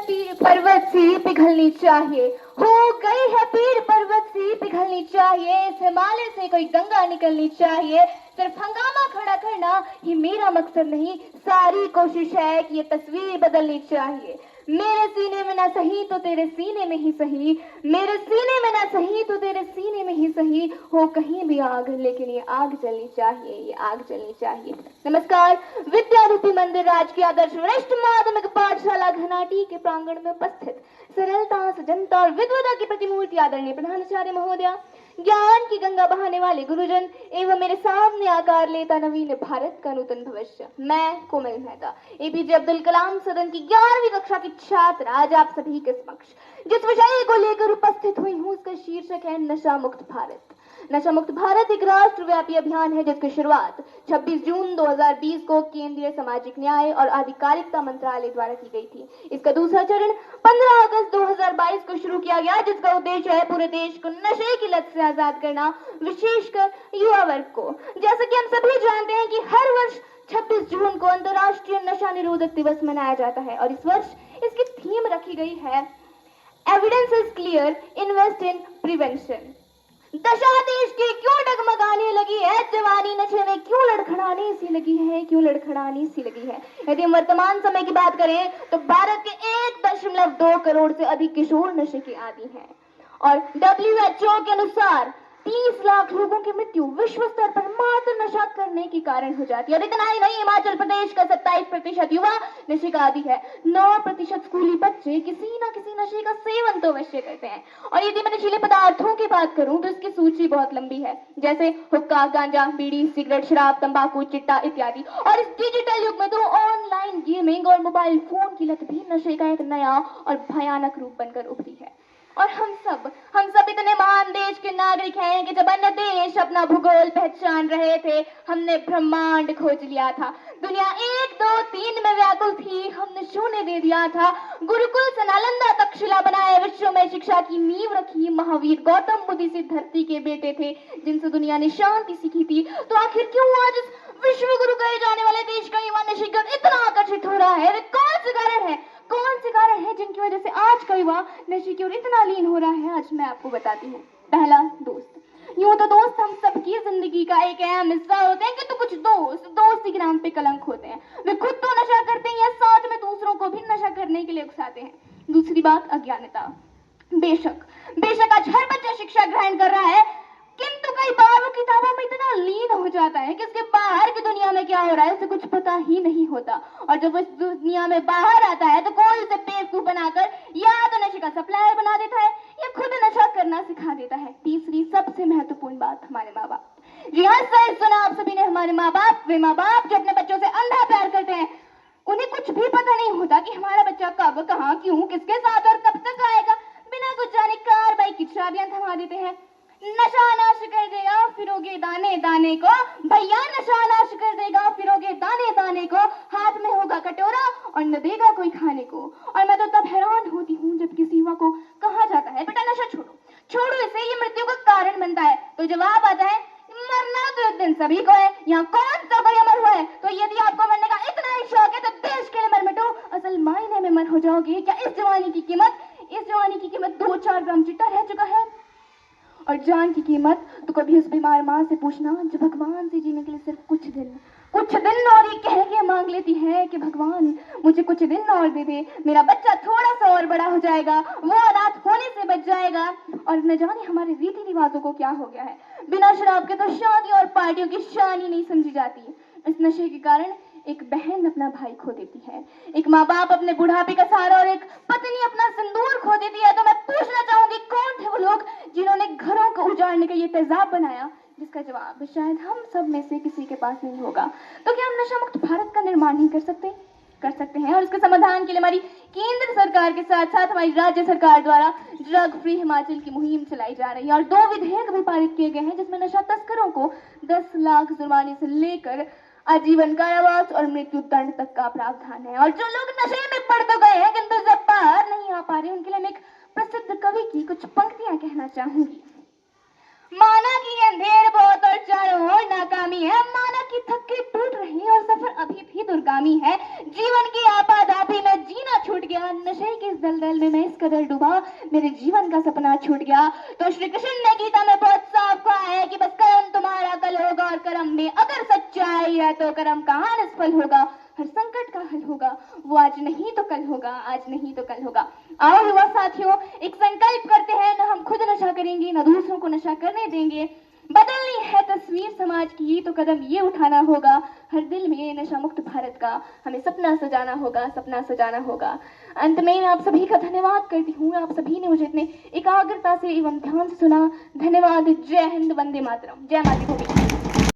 पीर पर्वत सी पिघलनी चाहिए, हो गई है पीर पर्वत सी पिघलनी चाहिए, इस हिमालय से कोई गंगा निकलनी चाहिए। सिर्फ हंगामा खड़ा करना ही मेरा मकसद नहीं, सारी कोशिश है कि ये तस्वीर बदलनी चाहिए। मेरे सीने में ना सही तो तेरे सीने में ही सही, मेरे सीने में ना सही तो तेरे सीने में ही सही, हो कहीं भी आग लेकिन ये आग जलनी चाहिए, ये आग जलनी चाहिए। नमस्कार, विद्यारूपी मंदिर राजकीय आदर्श वरिष्ठ माध्यमिक पाठशाला घनाटी के प्रांगण में उपस्थित सरलता, सजनता और विद्वता की प्रतिमूर्ति आदरणीय प्रधानाचार्य महोदया, ज्ञान की गंगा बहाने वाले गुरुजन एवं मेरे सामने आकार लेता नवीन भारत का नूतन भविष्य, मैं कोमल मेहता, एपीजे अब्दुल कलाम सदन की 11वीं कक्षा की छात्र, आज आप सभी के समक्ष जिस विषय को लेकर उपस्थित हुई हूँ उसका शीर्षक है नशा मुक्त भारत। नशा मुक्त भारत एक राष्ट्रव्यापी अभियान है जिसकी शुरुआत 26 जून 2020 को केंद्रीय सामाजिक न्याय और आधिकारिकता मंत्रालय द्वारा की गई थी। इसका दूसरा चरण 15 अगस्त 2022 को शुरू किया गया, जिसका उद्देश्य है पूरे देश को नशे की लत से आजाद करना, विशेषकर युवा वर्ग को। जैसा कि हम सभी जानते हैं कि हर वर्ष 26 जून को अंतर्राष्ट्रीय नशा निरोधक दिवस मनाया जाता है और इस वर्ष इसकी थीम रखी गई है evidence is clear, invest in prevention. दशा देश की क्यों डगमगाने लगी है, जवानी नशे में क्यों लड़खड़ाने सी लगी है, क्यों लड़खड़ाने सी लगी है। यदि हम वर्तमान समय की बात करें तो भारत के 1.2 करोड़ से अधिक किशोर नशे के आदी हैं और WHO के अनुसार 30 लाख लोगों की मृत्यु विश्व स्तर पर मात्र नशा करने के कारण हो जाती है। और इतना ही नहीं, हिमाचल प्रदेश का 27% युवा नशे का आदी है, 9% स्कूली बच्चे किसी न किसी नशे का सेवन तो अवश्य करते हैं। और यदि मैं नशीले पदार्थों की बात करूं तो इसकी सूची बहुत लंबी है, जैसे हुक्का, गांजा, बीड़ी, सिगरेट, शराब, तंबाकू, चिट्टा इत्यादि। और इस डिजिटल युग में तो ऑनलाइन गेमिंग और मोबाइल फोन की लत भी नशे का एक नया और भयानक रूप बनकर उभरी है। और हम सब इतने महान देश के नागरिक हैं कि जब अन्य देश अपना भूगोल पहचान रहे थे, हमने ब्रह्मांड खोज लिया था। दुनिया 1, 2, 3 में व्याकुल थी, हमने शून्य दे दिया था। गुरुकुल से नालंदा तक शिला बनाए, विश्व में शिक्षा की नींव रखी। महावीर गौतम बुद्ध इस धरती के बेटे थे जिनसे दुनिया ने शांति सीखी थी। तो आखिर क्यों आज इस विश्व गुरु कहे जाने वाले देश का युवा नशे की ओर इतना आकर्षित हो रहा है? वे कौन से कारण है, कौन से कारण है जिनकी वजह से आज का युवा नशे की ओर इतना लीन हो रहा है? आज मैं आपको बताती हूँ। पहला, दोस्त। यूं तो दोस्त हम सबकी जिंदगी का एक अहम हिस्सा होते हैं, किंतु कुछ दोस्त दोस्ती के नाम पे कलंक होते हैं। वे खुद तो नशा करते हैं या साथ में दूसरों को भी नशा करने के लिए उकसाते हैं। दूसरी बात, अज्ञानता। बेशक आज हर बच्चा शिक्षा ग्रहण कर रहा है, किंतु कई बार वो किताबों में इतना लीन हो जाता है कि उसके बाहर की दुनिया में क्या हो रहा है उसे कुछ पता ही नहीं होता। और जब वो इस दुनिया में बाहर आता है तो कोई उसे बेवकूफ बनाकर या तो नशे का सप्लायर बना देता है या खुद नशा करना सिखा देता है। तीसरी सबसे महत्वपूर्ण बात, हमारे माँ बाप। जी हाँ, सही सुना आप सभी ने, हमारे माँ बाप। वे माँ बाप जो अपने बच्चों से अंधा प्यार करते हैं, उन्हें कुछ भी पता नहीं होता कि हमारा बच्चा कब, कहाँ, क्यों, किसके साथ और कब तक आएगा। बिना कुछ जाने कार बाइक की चाबियां थमा देते हैं। नशा नाश कर देगा, फिरोगे दाने दाने को। भैया, नशा नाश कर देगा, फिरोगे दाने दाने को। हाथ में होगा कटोरा और न देगा कोई खाने को। और मैं तो तब हैरान होती हूँ जब किसी युवा को कहा जाता है बेटा नशा छोड़ो, छोड़ो इसे, ये मृत्यु का कारण बनता है। तो जवाब आता है मरना तो एक दिन सभी को है, यहाँ कौन सा कोई अमर हुआ है। तो यदि आपको मरने का इतना ही शौक है तो देश के लिए मर मिटो, असल मायने में मर हो जाओगे। क्या इस जवानी की कीमत 2-4 ग्राम चिट्टा रह चुका है? और जान की कीमत तो कभी उस बीमार माँ से पूछना जो भगवान से जीने के लिए सिर्फ कुछ दिन और ये कह के मांग लेती है कि भगवान मुझे कुछ दिन और दे दे, मेरा बच्चा थोड़ा सा और बड़ा हो जाएगा, वो अनाथ होने से बच जाएगा। और न जाने हमारे रीति रिवाजों को क्या हो गया है, बिना शराब के तो शादी और पार्टियों की शान ही नहीं समझी जाती। इस नशे के कारण एक बहन अपना भाई खो देती है, एक माँ बाप अपने बुढ़ापे का सहारा और एक पत्नी अपना सिंदूर खो देती है। तो मैं पूछना चाहूंगी कौन थे वो लोग जिन्होंने घरों को उजाड़ने का ये तेजाब बनाया, जिसका जवाब शायद हम सब में से किसी के पास नहीं होगा। तो क्या हम नशा मुक्त भारत का निर्माण नहीं कर सकते हैं? और इसके समाधान के लिए हमारी केंद्र सरकार के साथ साथ हमारी राज्य सरकार द्वारा ड्रग फ्री हिमाचल की मुहिम चलाई जा रही है और 2 विधेयक भी पारित किए गए हैं, जिसमें नशा तस्करों को 10 लाख जुर्माने से लेकर आजीवन कारावास और मृत्यु दंड तक का प्रावधान है। और जो लोग नशे में पड़ तो गए हैं किंतु जब बाहर नहीं आ पा रहे, उनके लिए मैं एक प्रसिद्ध कवि की कुछ पंक्तियां कहना चाहूंगी। माना कि अंधेर बहुत और चारों ओर नाकामी है, माना कि थक्के टूट रहे और सफर अभी भी दुर्गामी है, जीवन की आपाधापी में जीना छूट गया, नशे के इस दलदल में मैं इस कदर डूबा, मेरे जीवन का सपना छूट गया। तो श्री कृष्ण ने गीता में बहुत साफ कहा है कि बस कर्म तुम्हारा कल होगा, और कर्म में अगर सच्चाई है तो कर्म कहाँ निष्फल होगा, हर संकट का हल होगा, वो आज नहीं तो कल होगा, आज नहीं तो कल होगा। आओ युवा साथियों, एक संकल्प करते हैं, न हम खुद नशा करेंगे न दूसरों को नशा करने देंगे। बदलनी है तस्वीर समाज की तो कदम ये उठाना होगा, हर दिल में नशा मुक्त भारत का हमें सपना सजाना होगा, सपना सजाना होगा। अंत में मैं आप सभी का धन्यवाद करती हूँ, आप सभी ने मुझे इतने एकाग्रता से एवं ध्यान से सुना। धन्यवाद। जय हिंद, वंदे मातरम, जय मातृभूमि।